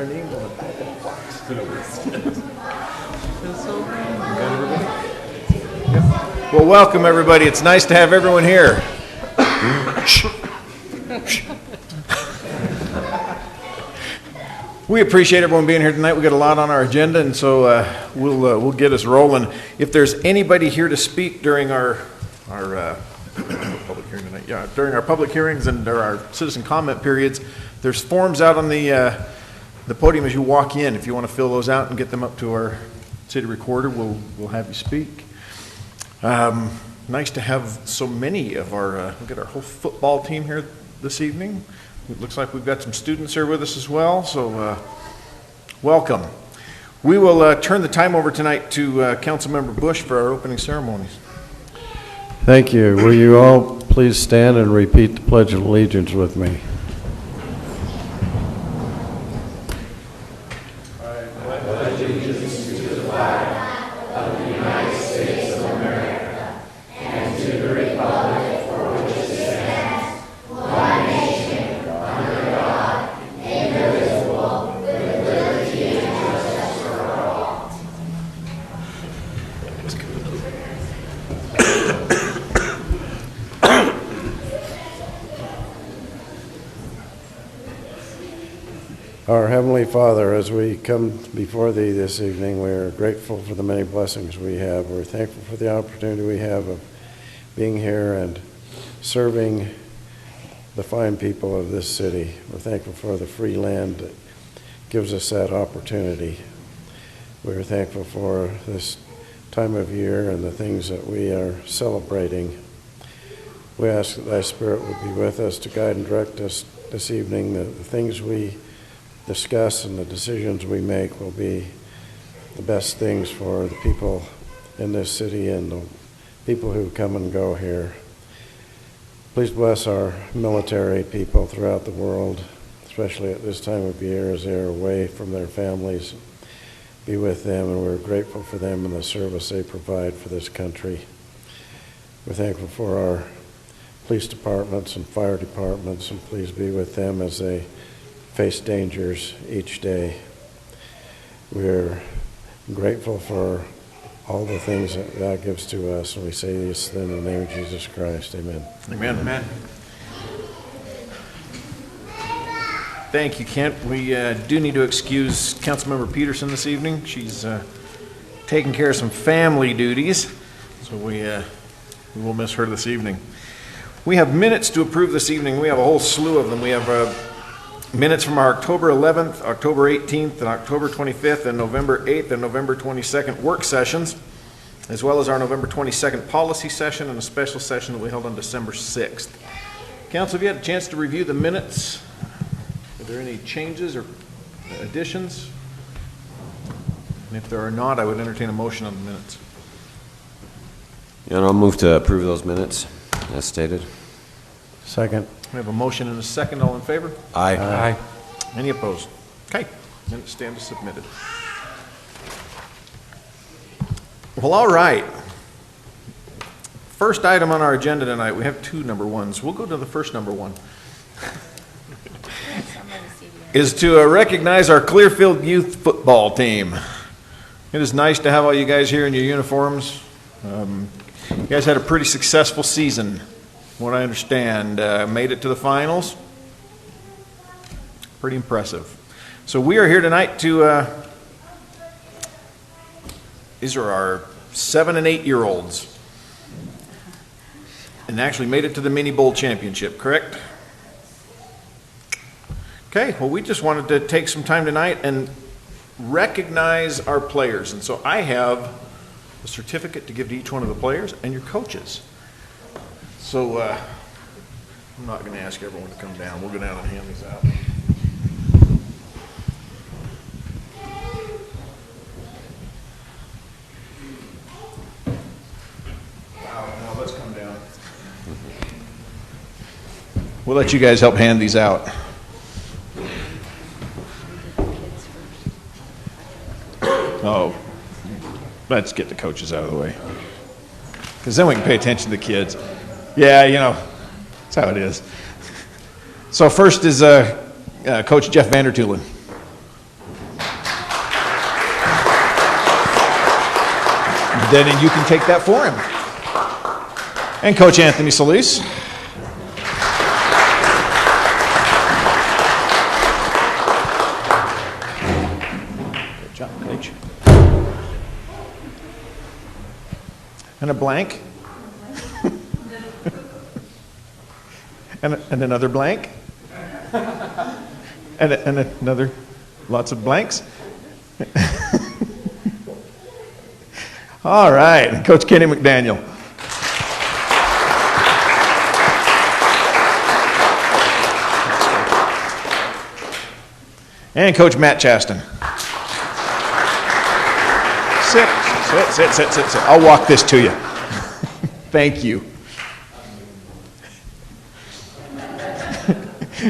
our names on the back of the box. Well, welcome everybody. It's nice to have everyone here. We appreciate everyone being here tonight. We've got a lot on our agenda, and so we'll get us rolling. If there's anybody here to speak during our public hearing tonight, during our public hearings and our citizen comment periods, there's forms out on the podium as you walk in. If you want to fill those out and get them up to our city recorder, we'll have you speak. Nice to have so many of our we've got our whole football team here this evening. It looks like we've got some students here with us as well, so welcome. We will turn the time over tonight to Councilmember Bush for our opening ceremonies. Thank you. Will you all please stand and repeat the Pledge of Allegiance with me? Our Heavenly Father, as we come before Thee this evening, we are grateful for the many blessings we have. We're thankful for the opportunity we have of being here and serving the fine people of this city. We're thankful for the free land that gives us that opportunity. We're thankful for this time of year and the things that we are celebrating. We ask that Thy Spirit would be with us to guide and direct us this evening, that the things we discuss and the decisions we make will be the best things for the people in this city and the people who come and go here. Please bless our military people throughout the world, especially at this time of year as they're away from their families. Be with them, and we're grateful for them and the service they provide for this country. We're thankful for our police departments and fire departments, and please be with them as they face dangers each day. We're grateful for all the things that God gives to us, and we say this in the name of Jesus Christ. Amen. Amen. Amen. Thank you, Kent. We do need to excuse Councilmember Peterson this evening. She's taking care of some family duties, so we will miss her this evening. We have minutes to approve this evening. We have a whole slew of them. We have minutes from our October 11th, October 18th, and October 25th, and November 8th and November 22nd work sessions, as well as our November 22nd policy session and a special session that we held on December 6th. Council, have you had a chance to review the minutes? Are there any changes or additions? And if there are not, I would entertain a motion on the minutes. And I'll move to approve those minutes as stated. Second. We have a motion and a second. All in favor? Aye. Aye. Any opposed? Okay. Minutes stand as submitted. Well, all right. First item on our agenda tonight, we have two number ones. We'll go to the first number one. Is to recognize our Clearfield youth football team. It is nice to have all you guys here in your uniforms. You guys had a pretty successful season, from what I understand. Made it to the finals. Pretty impressive. So we are here tonight to, these are our 7 and 8 year olds. And actually made it to the mini bowl championship, correct? Okay, well, we just wanted to take some time tonight and recognize our players. And so I have a certificate to give to each one of the players and your coaches. So I'm not going to ask everyone to come down. We'll go down and hand these out. Wow, now let's come down. We'll let you guys help hand these out. Oh, let's get the coaches out of the way, because then we can pay attention to the kids. Yeah, you know, that's how it is. So first is Coach Jeff Vandertulen. Then you can take that for him. And Coach Anthony Solis. Good job, Coach. And a blank. and another blank. and another, lots of blanks. All right, Coach Kenny McDaniel. And Coach Matt Chaston. Sit. I'll walk this to you. Thank you.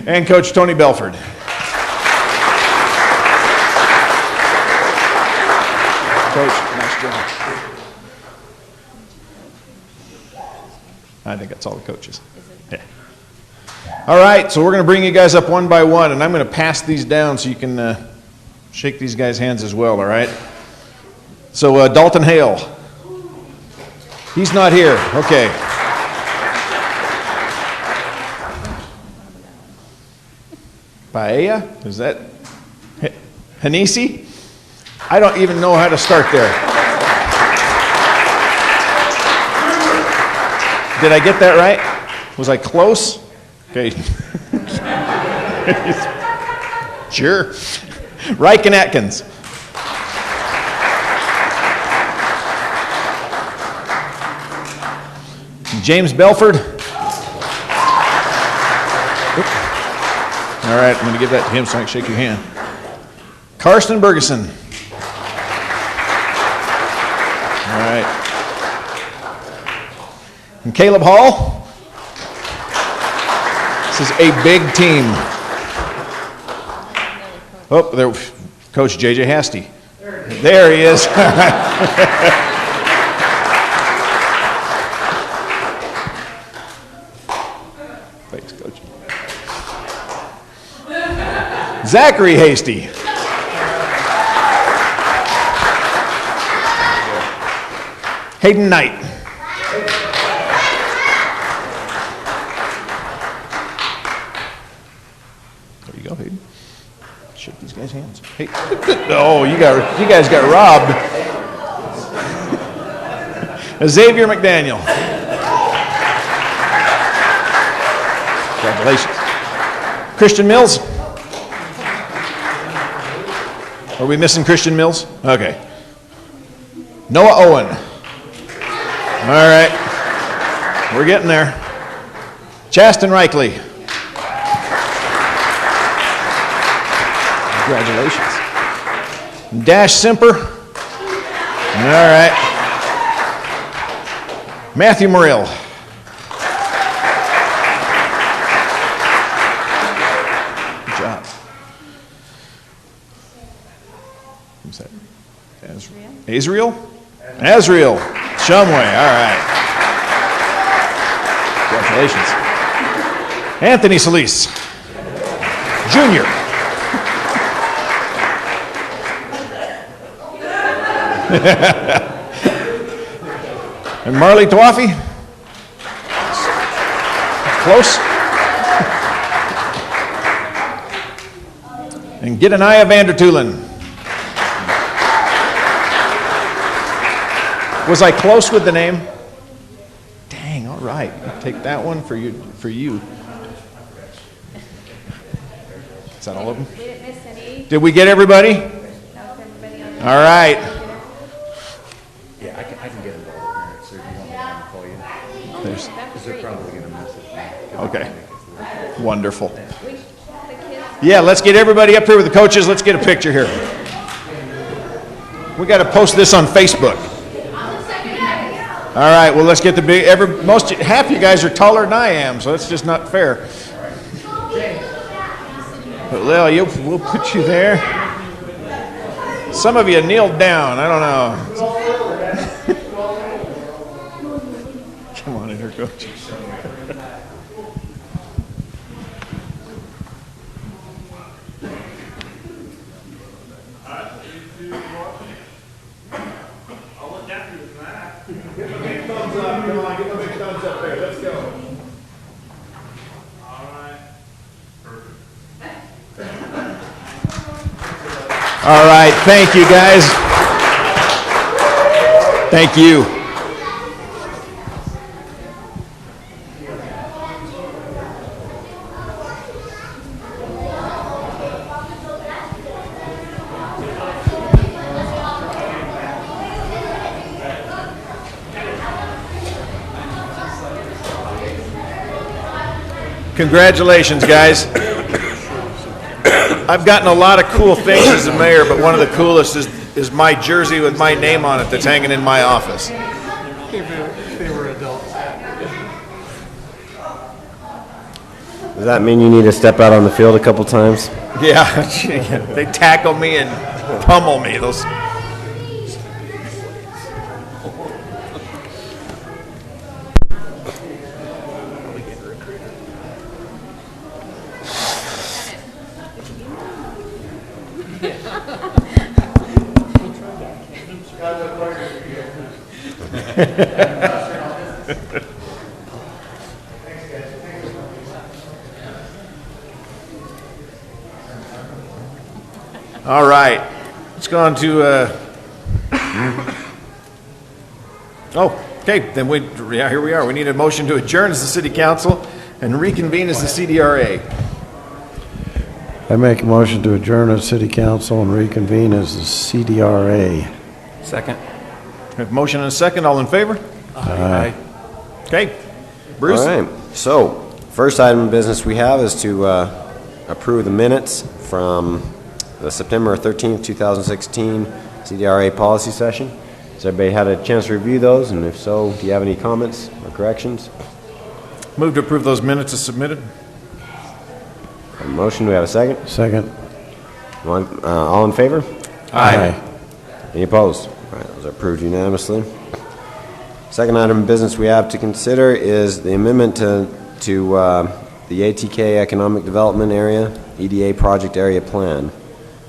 And Coach Tony Belford. Coach, nice job. I think that's all the coaches. Yeah. All right, so we're going to bring you guys up one by one, and I'm going to pass these down so you can shake these guys' hands as well, all right? So Dalton Hale. He's not here. Okay. Paella? Is that Hanisi? I don't even know how to start there. Did I get that right? Was I close? Okay. Sure. Reich and Atkins. James Belford. All right, I'm going to give that to him so I can shake your hand. Karsten Bergeson. All right. And Caleb Hall. This is a big team. Oh, there, Coach J.J. Hasty. There he is. Thanks, Coach. Zachary Hasty. Hayden Knight. There you go, Hayden. Shake these guys' hands. Hey, oh, you guys got robbed. Xavier McDaniel. Congratulations. Christian Mills. Are we missing Christian Mills? Okay. Noah Owen. All right. We're getting there. Chaston Reichley. Congratulations. Dash Simper. All right. Matthew Morrill. Good job. Who's that? Azriel? Azriel. Shumway. All right. Congratulations. Anthony Solis. Junior. And Marley Tawafi? Close. And Gideoniah Vandertulen. Was I close with the name? Dang, all right. I'll take that one for you. Is that all of them? We didn't miss any. Did we get everybody? That was everybody on the All right. Yeah, I can get involved with parents, so if you want me to call you. There's, That's They're great. probably going to miss it. okay. Wonderful. The kids. Yeah, let's get everybody up here with the coaches. Let's get a picture here. We got to post this on Facebook. All right, well, let's get the big, half you guys are taller than I am, so that's just not fair. But Lil, we'll put you there. Some of you kneeled down, I don't know. Come on in here, Coach. I'll look after you tonight. All right, thank you, guys. Thank you. Congratulations, guys. I've gotten a lot of cool things as a mayor, but one of the coolest is my jersey with my name on it that's hanging in my office. They were adults. Does that mean you need to step out on the field a couple times? Yeah, they tackle me and pummel me. Those. All right, let's go on to. Okay. Then here we are. We need a motion to adjourn as the city council and reconvene as the CDRA. I make a motion to adjourn as city council and reconvene as the CDRA. Second. We have a motion and a second. All in favor? Aye. Okay, Bruce. All right. So, first item of business we have is to approve the minutes from the September 13th, 2016 CDRA policy session. Has everybody had a chance to review those? And if so, do you have any comments or corrections? Move to approve those minutes as submitted. A motion, do we have a second? Second. All in favor? Aye. Any opposed? All right, those are approved unanimously. Second item of business we have to consider is the amendment to the ATK Economic Development Area, EDA Project Area Plan,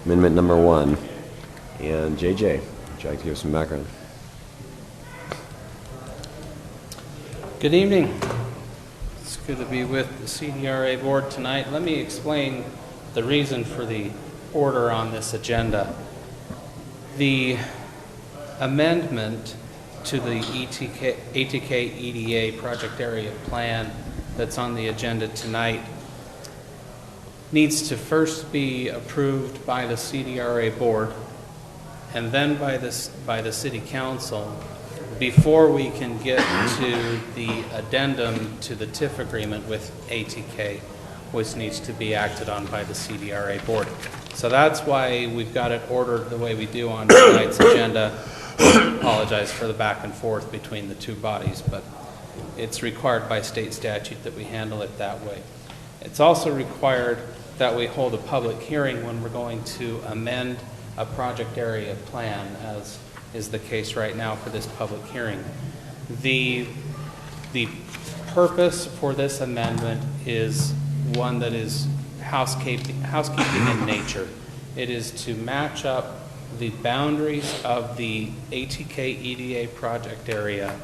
Amendment number 1. And JJ, would you like to give some background? Good evening. It's good to be with the CDRA board tonight. Let me explain the reason for the order on this agenda. The amendment to the ATK EDA project area plan that's on the agenda tonight needs to first be approved by the CDRA board and then by the city council before we can get to the addendum to the TIF agreement with ATK, which needs to be acted on by the CDRA board. So that's why we've got it ordered the way we do on tonight's agenda. Apologize for the back and forth between the two bodies, but it's required by state statute that we handle it that way. It's also required that we hold a public hearing when we're going to amend a project area plan, as is the case right now for this public hearing. The purpose for this amendment is one that is housekeeping in nature. It is to match up the boundaries of the ATK EDA project area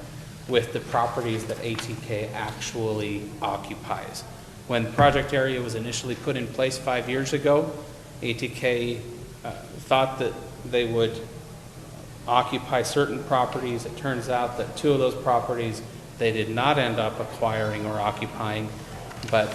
with the properties that ATK actually occupies. When the project area was initially put in place 5 years ago, ATK thought that they would occupy certain properties. It turns out that 2 of those properties they did not end up acquiring or occupying, but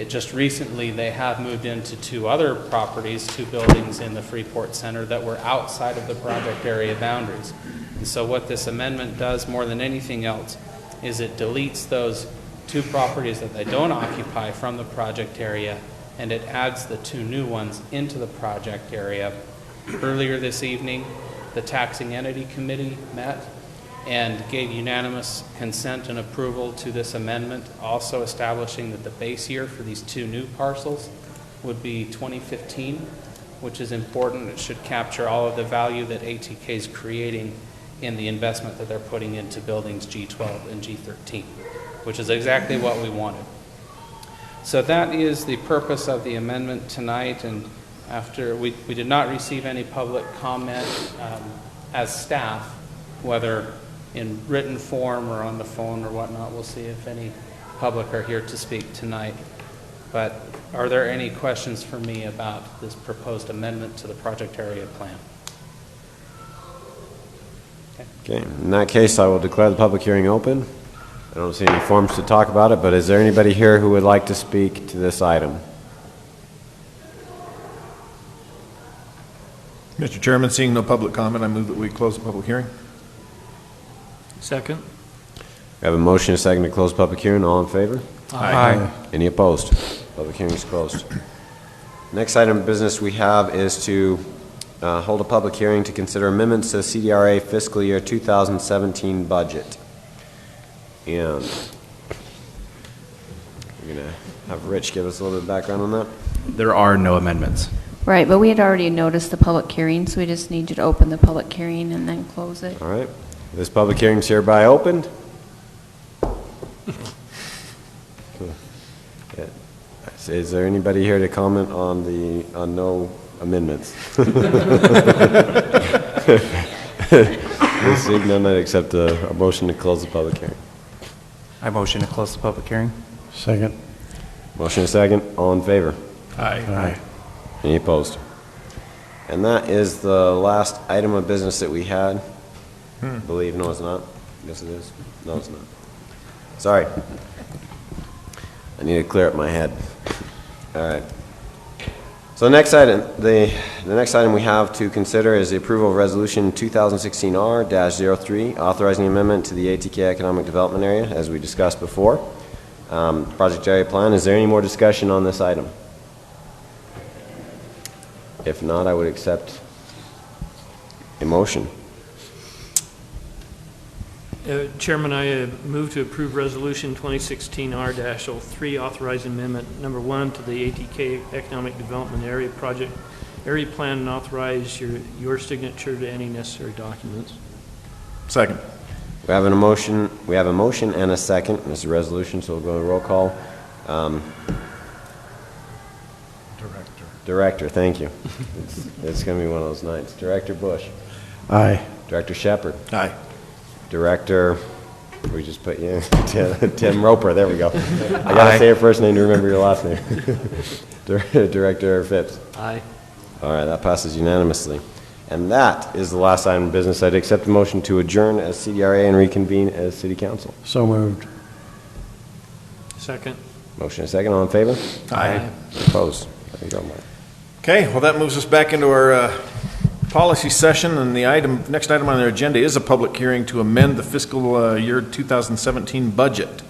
just recently they have moved into 2 other properties, 2 buildings in the Freeport Center that were outside of the project area boundaries. And so what this amendment does more than anything else is it deletes those 2 properties that they don't occupy from the project area, and it adds the 2 new ones into the project area. Earlier this evening, the Taxing Entity Committee met and gave unanimous consent and approval to this amendment, also establishing that the base year for these 2 new parcels would be 2015, which is important. It should capture all of the value that ATK is creating in the investment that they're putting into buildings G12 and G13, which is exactly what we wanted. So that is the purpose of the amendment tonight, and after we did not receive any public comment as staff, whether in written form or on the phone or whatnot. We'll see if any public are here to speak tonight. But Are there any questions for me about this proposed amendment to the project area plan? Okay, in that case, I will declare the public hearing open. I don't see any forms to talk about it, but is there anybody here who would like to speak to this item? Mr. Chairman, seeing no public comment, I move that we close the public hearing. Second. We have a motion and a second to close public hearing. All in favor? Aye. Any opposed? Public hearing is closed. Next item of business we have is to hold a public hearing to consider amendments to CDRA fiscal year 2017 budget. And we're going to have Rich give us a little bit of background on that. There are no amendments. Right, but we had already noticed the public hearing, so we just need you to open the public hearing and then close it. All right. This public hearing is hereby opened. Yeah. Is there anybody here to comment on no amendments? Seeing none, I'd accept a motion to close the public hearing. I motion to close the public hearing. Second. Motion and second. All in favor? Aye. Any opposed? And that is the last item of business that we had. I believe. No, it's not. Yes, it is. No, it's not. Sorry. I need to clear up my head. All right. So the next item, the next item we have to consider is the approval of Resolution 2016R-03, authorizing amendment to the ATK Economic Development Area, as we discussed before. Project area plan. Is there any more discussion on this item? If not, I would accept a motion. Chairman, I move to approve Resolution 2016R-03, authorizing amendment number 1 to the ATK Economic Development Area Project Area Plan, and authorize your signature to any necessary documents. Second. We have a motion. We have a motion and a second. This is a resolution, so we'll go to roll call. Director, thank you. It's going to be one of those nights. Director Bush. Aye. Director Shepherd. Aye. Director, we just put you in. Tim Roper, there we go. I got to say your first name to remember your last name. Director Phipps. Aye. All right, that passes unanimously. And that is the last item of business. I'd accept a motion to adjourn as CDRA and reconvene as City Council. So moved. Second. Motion and second. All in favor? Aye. Opposed? There you go, Mark. Okay, well, that moves us back into our policy session, and the next item on their agenda is a public hearing to amend the fiscal year 2017 budget.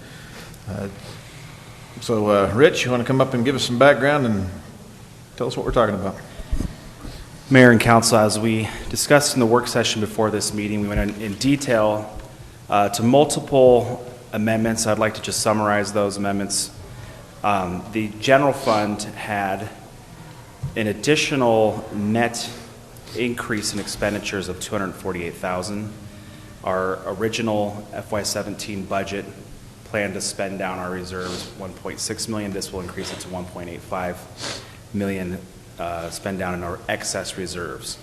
So, Rich, you want to come up and give us some background and tell us what we're talking about? Mayor and Council, as we discussed in the work session before this meeting, we went in detail to multiple amendments. I'd like to just summarize those amendments. The general fund had an additional net increase in expenditures of $248,000. Our original FY17 budget planned to spend down our reserves $1.6 million. This will increase it to $1.85 million. Spend down in our excess reserves.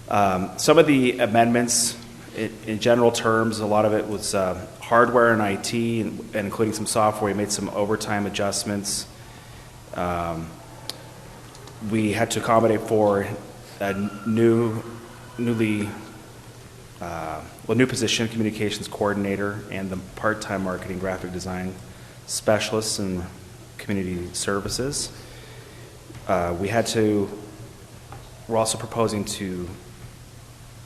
Some of the amendments, in general terms, a lot of it was hardware and IT, and including some software. We made some overtime adjustments. We had to accommodate for a new position, communications coordinator, and the part-time marketing graphic design specialists and community services. We're also proposing to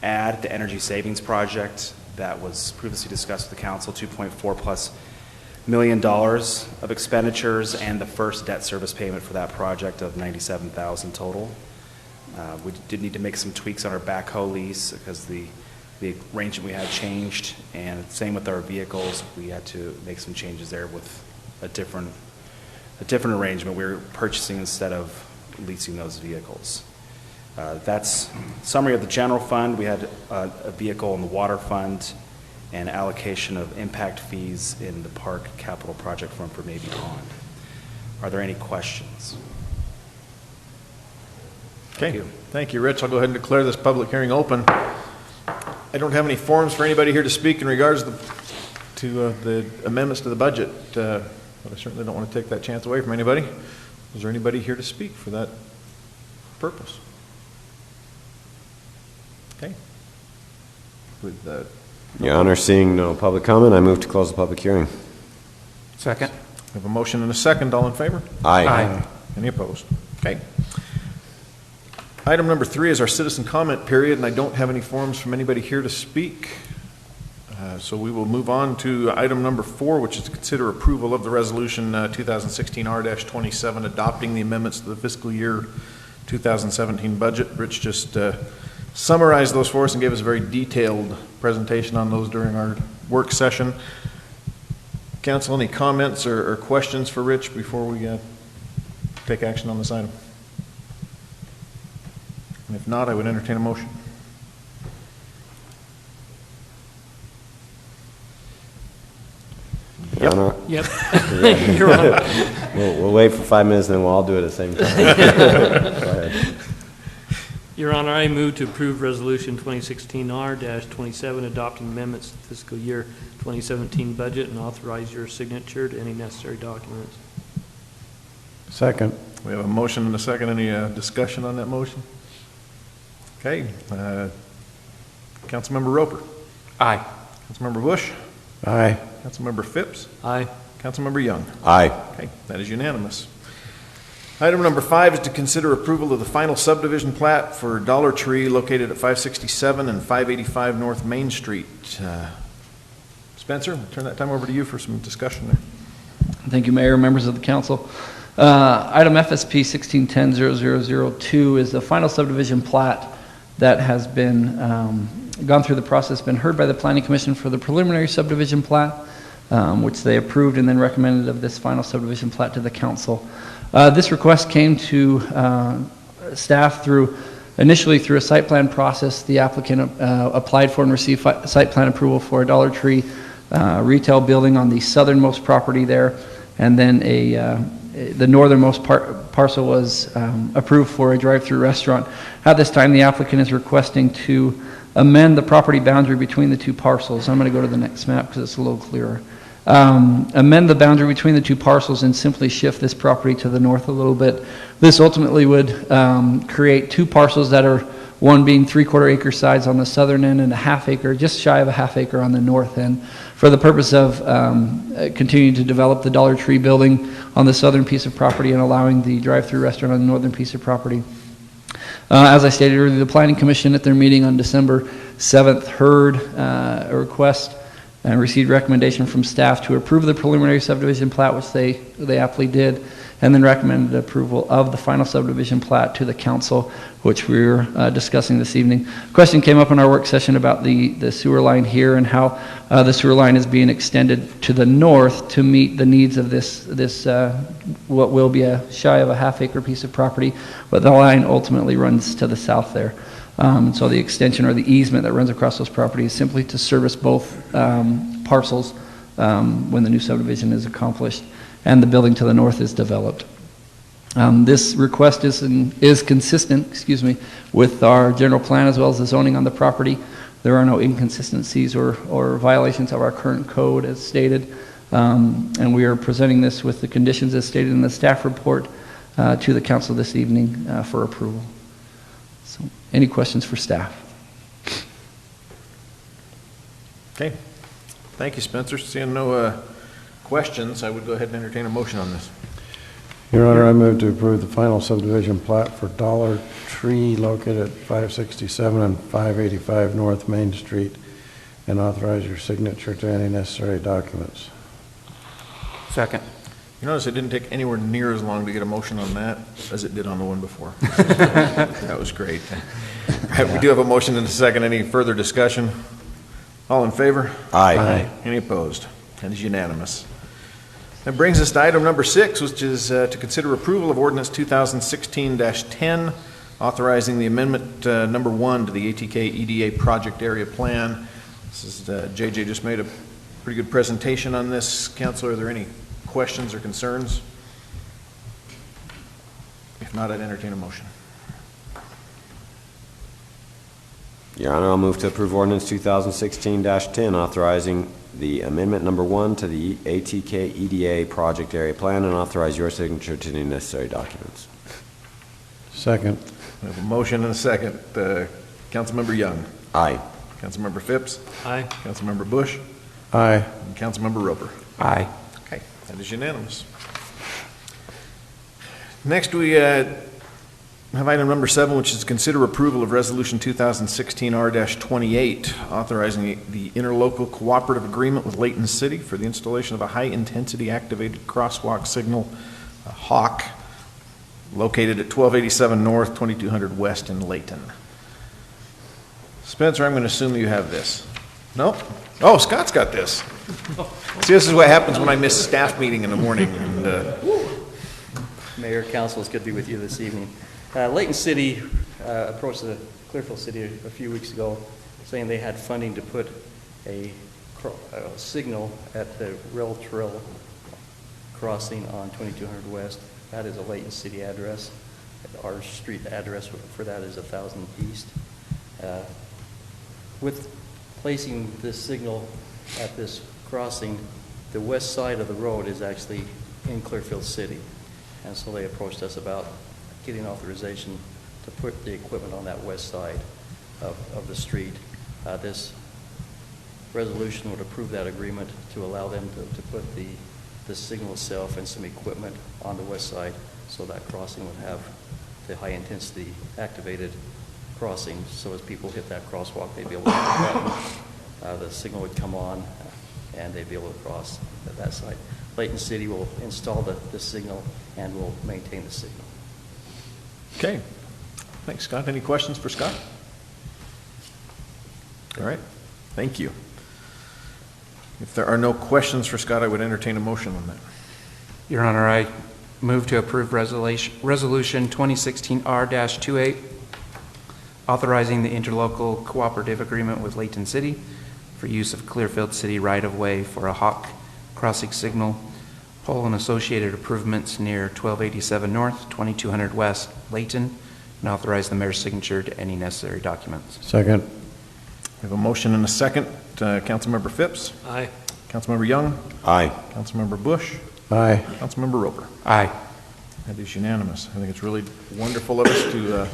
add the energy savings project that was previously discussed with the council, $2.4+ million of expenditures, and the first debt service payment for that project of $97,000 total. We did need to make some tweaks on our backhoe lease because the arrangement we had changed, and same with our vehicles. We had to make some changes there with a different arrangement. We were purchasing instead of leasing those vehicles. That's a summary of the general fund. We had a vehicle in the water fund and allocation of impact fees in the park capital project fund for Maybe Pond. Are there any questions? Okay, thank you, Rich. I'll go ahead and declare this public hearing open. I don't have any forms for anybody here to speak in regards to the amendments to the budget, but I certainly don't want to take that chance away from anybody. Is there anybody here to speak for that purpose? Okay. With Your Honor, seeing no public comment, I move to close the public hearing. Second. we have a motion and a second. All in favor? Aye. Any opposed? Okay. Item number 3 is our citizen comment period, and I don't have any forms from anybody here to speak. So we will move on to item number 4, which is to consider approval of the resolution 2016-R-27, adopting the amendments to the fiscal year 2017 budget. Rich just summarized those for us and gave us a very detailed presentation on those during our work session. Council, any comments or questions for Rich before we take action on this item? And if not, I would entertain a motion. Your Honor, Yep. Your Honor. we'll wait for 5 minutes and then we'll all do it at the same time. Go ahead. Your Honor, I move to approve Resolution 2016-R-27, adopting amendments to the fiscal year 2017 budget and authorize your signature to any necessary documents. Second. We have a motion and a second. Any discussion on that motion? Okay. Councilmember Roper. Aye. Councilmember Bush. Aye. Councilmember Phipps. Aye. Councilmember Young. Aye. Okay, that is unanimous. Item number 5 is to consider approval of the final subdivision plat for Dollar Tree located at 567 and 585 North Main Street. Spencer, I'll turn that time over to you for some discussion there. Thank you, Mayor, members of the council. Item FSP 1610-0002 is the final subdivision plat that has been gone through the process, been heard by the Planning Commission for the preliminary subdivision plat, which they approved and then recommended of this final subdivision plat to the council. This request came to staff initially through a site plan process. The applicant applied for and received site plan approval for a Dollar Tree retail building on the southernmost property there, and then the northernmost parcel was approved for a drive-through restaurant. At this time, the applicant is requesting to amend the property boundary between the two parcels. I'm going to go to the next map because it's a little clearer. Amend the boundary between the two parcels and simply shift this property to the north a little bit. This ultimately would create two parcels that are, one being 3/4 acre size on the southern end and a half acre, just shy of a half acre on the north end, for the purpose of continuing to develop the Dollar Tree building on the southern piece of property and allowing the drive-through restaurant on the northern piece of property. As I stated earlier, the Planning Commission at their meeting on December 7th heard a request and received recommendation from staff to approve the preliminary subdivision plat, which they aptly did, and then recommended approval of the final subdivision plat to the council, which we're discussing this evening. A question came up in our work session about the sewer line here and how the sewer line is being extended to the north to meet the needs of this what will be a shy of a half acre piece of property, but the line ultimately runs to the south there. So the extension or the easement that runs across those properties is simply to service both parcels when the new subdivision is accomplished and the building to the north is developed. This request is consistent, with our general plan as well as the zoning on the property. There are no inconsistencies or violations of our current code as stated, and we are presenting this with the conditions as stated in the staff report to the council this evening for approval. So, any questions for staff? Okay. Thank you, Spencer. Seeing no questions, I would go ahead and entertain a motion on this. Your Honor, I move to approve the final subdivision plat for Dollar Tree located at 567 and 585 North Main Street and authorize your signature to any necessary documents. Second. You notice it didn't take anywhere near as long to get a motion on that as it did on the one before. That was great. All right, we do have a motion and a second. Any further discussion? All in favor? Aye. Any opposed? That is unanimous. That brings us to item number 6, which is to consider approval of ordinance 2016-10, authorizing the amendment number 1 to the ATK EDA project area plan. This is JJ just made a pretty good presentation on this. Council, are there any questions or concerns? If not, I'd entertain a motion. Your Honor, I'll move to approve ordinance 2016-10, authorizing the amendment number 1 to the ATK EDA project area plan and authorize your signature to the necessary documents. Second. We have a motion and a second. Councilmember Young. Aye. Councilmember Phipps. Aye. Councilmember Bush. Aye. And Councilmember Roper. Aye. Okay, that is unanimous. Next, we have item number 7, which is to consider approval of Resolution 2016 R-28, authorizing the interlocal cooperative agreement with Layton City for the installation of a high-intensity activated crosswalk signal, HAWK, located at 1287 North, 2200 West in Layton. Spencer, I'm going to assume you have this. No? Oh, Scott's got this. See, this is what happens when I miss staff meeting in the morning. And, Mayor, Council, it's good to be with you this evening. Layton City approached the Clearfield City a few weeks ago saying they had funding to put a signal at the rail trail crossing on 2200 West. That is a Layton City address. Our street address for that is 1000 East. With placing this signal at this crossing, the west side of the road is actually in Clearfield City. And so they approached us about getting authorization to put the equipment on that west side of the street. This resolution would approve that agreement to allow them to put the signal itself and some equipment on the west side, so that crossing would have the high-intensity activated crossing. So as people hit that crosswalk, they'd be able to hit the button. The signal would come on, and they'd be able to cross at that side. Layton City will install the signal and will maintain the signal. okay. Thanks, Scott. Any questions for Scott? All right. Thank you. If there are no questions for Scott, I would entertain a motion on that. Your Honor, I move to approve Resolution 2016 R-28, authorizing the interlocal cooperative agreement with Layton City for use of Clearfield City right-of-way for a HAWK crossing signal, pole and associated improvements near 1287 North, 2200 West, Layton, and authorize the mayor's signature to any necessary documents. Second. We have a motion and a second. Councilmember Phipps. Aye. Councilmember Young. Aye. Councilmember Bush. Aye. Councilmember Roper. Aye. That is unanimous. I think it's really wonderful of us to,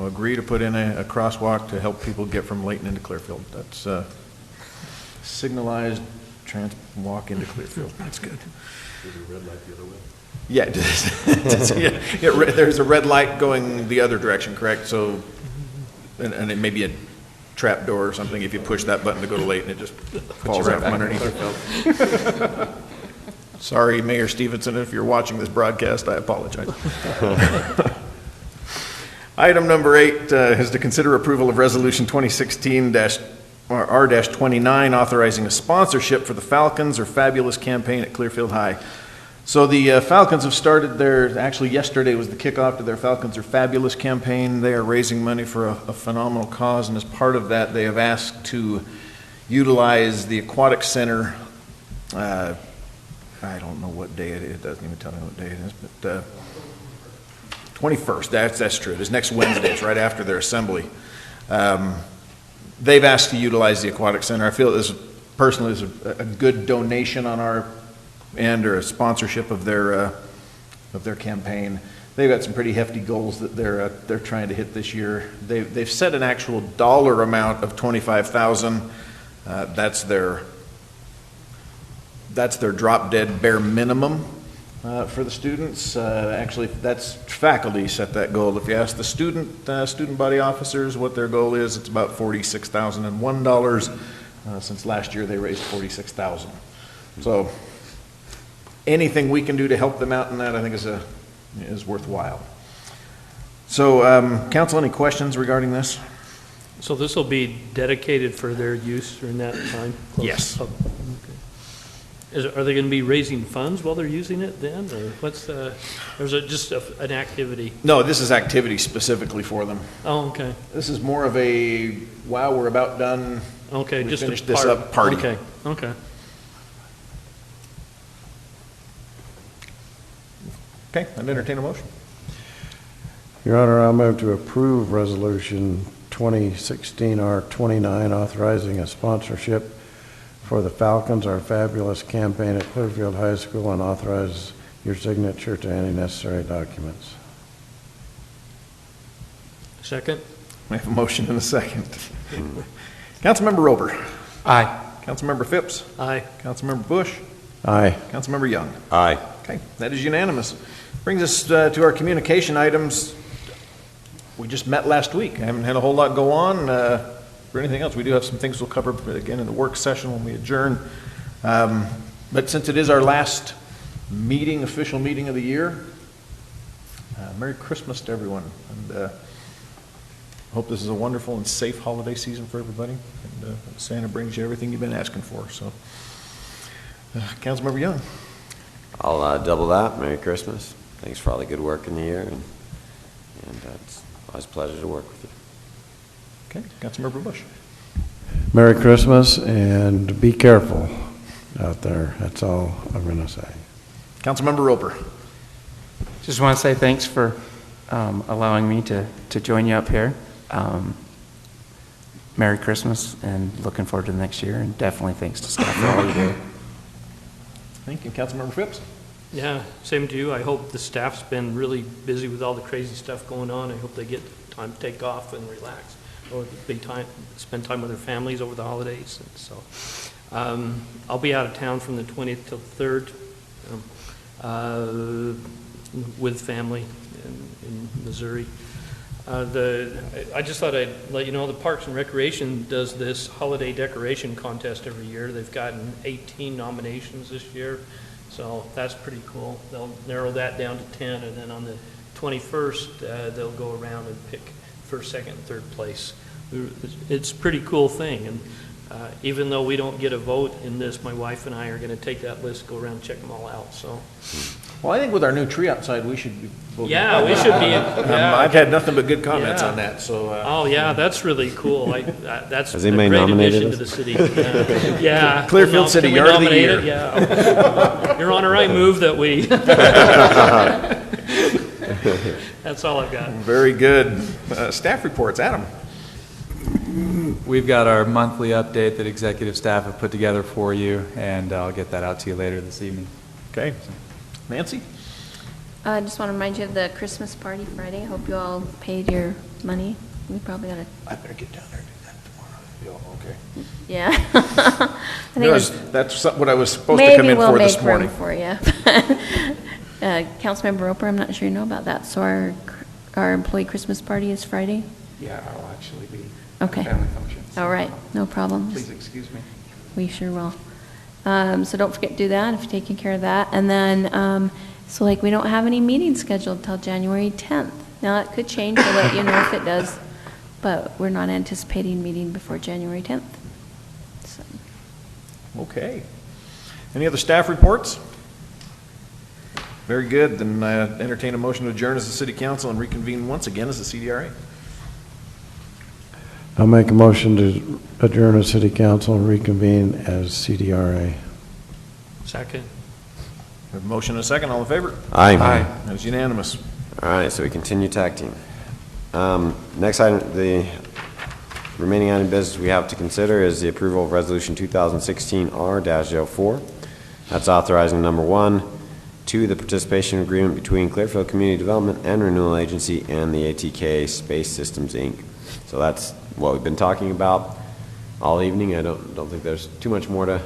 agree to put in a crosswalk to help people get from Layton into Clearfield. That's signalized walk into Clearfield. That's good. There's a red light the other way? Yeah, it is. Yeah, there's a red light going the other direction, correct? So, and it may be a trap door or something. If you push that button to go to Layton, it just falls out from underneath your Sorry, Mayor Stevenson, if you're watching this broadcast, I apologize. Item number 8 is to consider approval of Resolution 2016 R-29, authorizing a sponsorship for the Falcons or Fabulous campaign at Clearfield High. So the Falcons have started actually yesterday was the kickoff to their Falcons are Fabulous campaign. They are raising money for a phenomenal cause, and as part of that, they have asked to utilize the Aquatic Center. I don't know what day it is. It doesn't even tell me what day it is, but 21st, that's true. It is next Wednesday. It's right after their assembly. They've asked to utilize the Aquatic Center. I feel this personally is a good donation on our end, or a sponsorship of their campaign. They've got some pretty hefty goals that they're trying to hit this year. They've set an actual dollar amount of $25,000. That's their drop dead bare minimum for the students. Actually, that's faculty set that goal. If you ask the student body officers what their goal is, it's about $46,001. Since last year, they raised $46,000. So anything we can do to help them out in that, I think, is worthwhile. So, council, any questions regarding this? So this will be dedicated for their use during that time? Yes. Oh, okay. Are they going to be raising funds while they're using it then, or or is it just an activity? No, this is activity specifically for them. Oh, okay. This is more of a, wow, we're about done. Okay, We just finished a this part. up party. Okay, okay. Okay, I'd entertain a motion. Your Honor, I'll move to approve Resolution 2016 R-29, authorizing a sponsorship for the Falcons, our fabulous campaign at Clearfield High School, and authorize your signature to any necessary documents. Second? We have a motion and a second. Councilmember Rober. Aye. Councilmember Phipps. Aye. Councilmember Bush. Aye. Councilmember Young. Aye. Okay, that is unanimous. Brings us to our communication items. We just met last week. I haven't had a whole lot go on for anything else. We do have some things we'll cover again in the work session when we adjourn. But since it is our last meeting, official meeting of the year, Merry Christmas to everyone. And hope this is a wonderful and safe holiday season for everybody. And Santa brings you everything you've been asking for. So, Councilmember Young. I'll double that. Merry Christmas. Thanks for all the good work in the year, and it's always a pleasure to work with you. Okay, Councilmember Bush. Merry Christmas, and be careful out there. That's all I'm going to say. Councilmember Roper. Just want to say thanks for allowing me to join you up here. Merry Christmas, and looking forward to the next year, and definitely thanks to staff for all you do. Thank you. Councilmember Phipps. Yeah, same to you. I hope the staff's been really busy with all the crazy stuff going on. I hope they get time to take off and relax, or spend time with their families over the holidays. And so, I'll be out of town from the 20th till the 3rd with family in Missouri. I just thought I'd let you know the Parks and Recreation does this holiday decoration contest every year. They've gotten 18 nominations this year, so that's pretty cool. They'll narrow that down to 10, and then on the 21st, they'll go around and pick first, second, and third place. It's a pretty cool thing, and even though we don't get a vote in this, my wife and I are going to take that list, go around and check them all out. So. Well, I think with our new tree outside, we should be voting. Yeah, we should be. Yeah. I've had nothing but good comments Yeah. on that. So. Oh yeah, that's really cool. That's Has a anybody great nominated addition us? to the city. Yeah. Clearfield City Can we Yard of the nominate Year. it? Yeah. Your Honor, I move that we. That's all I've got. Very good. Staff reports. Adam. We've got our monthly update that executive staff have put together for you, and I'll get that out to you later this evening. Okay. Nancy. I just want to remind you of the Christmas party Friday. I hope you all paid your money. We probably got to. I better get down there and do that tomorrow. Okay. Yeah. I think That's what I was supposed to come in for this morning. Maybe we'll make room for you. Councilmember Roper, I'm not sure you know about that. So our employee Christmas party is Friday? Yeah, I'll actually be Okay. family function. All right, no problem. Please excuse me. We sure will. So don't forget to do that if you're taking care of that. And then, we don't have any meetings scheduled till January 10th. Now, it could change. I'll let you know if it does. But we're not anticipating meeting before January 10th. So. Okay. Any other staff reports? Very good. Then entertain a motion to adjourn as the city council and reconvene once again as the CDRA. I'll make a motion to adjourn the city council and reconvene as CDRA. Second. We have a motion and a second. All in favor? Aye. That is unanimous. All right, so we continue tag team. Next item, the remaining item of business we have to consider is the approval of Resolution 2016-R-04. That's authorizing number 1, the participation agreement between Clearfield Community Development and Renewal Agency and the ATK Space Systems, Inc. So that's what we've been talking about all evening. I don't think there's too much more to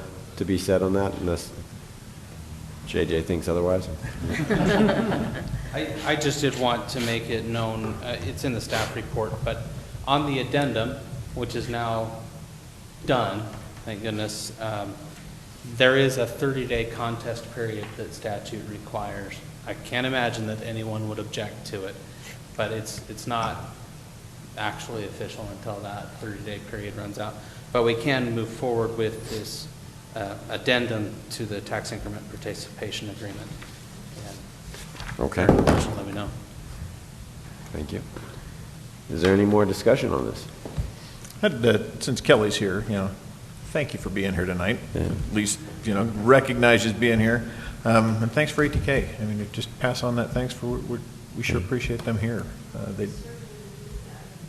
be said on that, unless JJ thinks otherwise. I just did want to make it known, it's in the staff report, but on the addendum, which is now done, thank goodness, there is a 30-day contest period that statute requires. I can't imagine that anyone would object to it, but it's not actually official until that 30-day period runs out. But we can move forward with this addendum to the tax increment participation agreement. Okay. Let me know. Thank you. Is there any more discussion on this? Since Kelly's here, thank you for being here tonight. Yeah. At least, recognize you being here. And thanks for ATK. I mean, just pass on that thanks. We sure appreciate them here.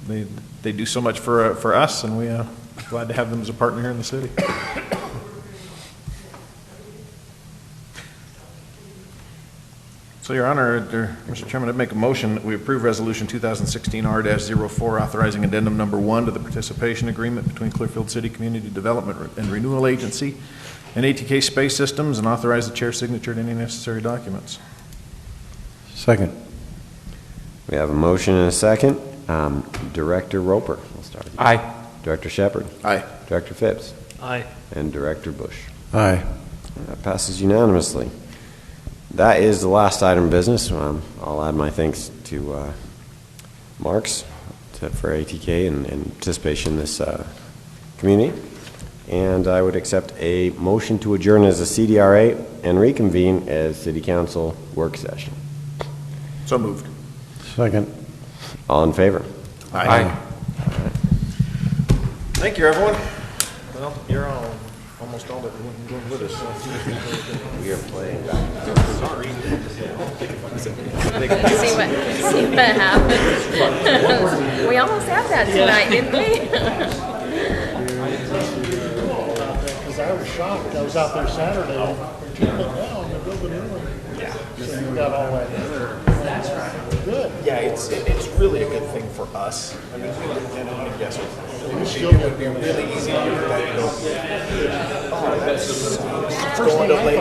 They do so much for us, and we glad to have them as a partner here in the city. So, Your Honor, Mr. Chairman, I'd make a motion that we approve Resolution 2016-R-04, authorizing addendum number 1 to the participation agreement between Clearfield City Community Development and Renewal Agency and ATK Space Systems, and authorize the chair's signature to any necessary documents. Second. We have a motion and a second. Director Roper, we'll start. Aye. Director Shepherd. Aye. Director Phipps. Aye. And Director Bush. Aye. That passes unanimously. That is the last item of business. I'll add my thanks to Marks for ATK and participation in this community. And I would accept a motion to adjourn as a CDRA and reconvene as City Council work session. So moved. Second. All in favor? Aye. Thank you, everyone. Well, you're all almost all that going with us. We are playing. Sorry. See what happens. We almost had that tonight, didn't we? Because I was shocked. I was out there Saturday. They're tearing it down. They're building new one. Yeah. So you got all that in there. That's right. Good. Yeah, it's really a good thing for us. I mean, we looked at it and guess what? It would be really easy to get that to go. Oh, that's first thing I thought.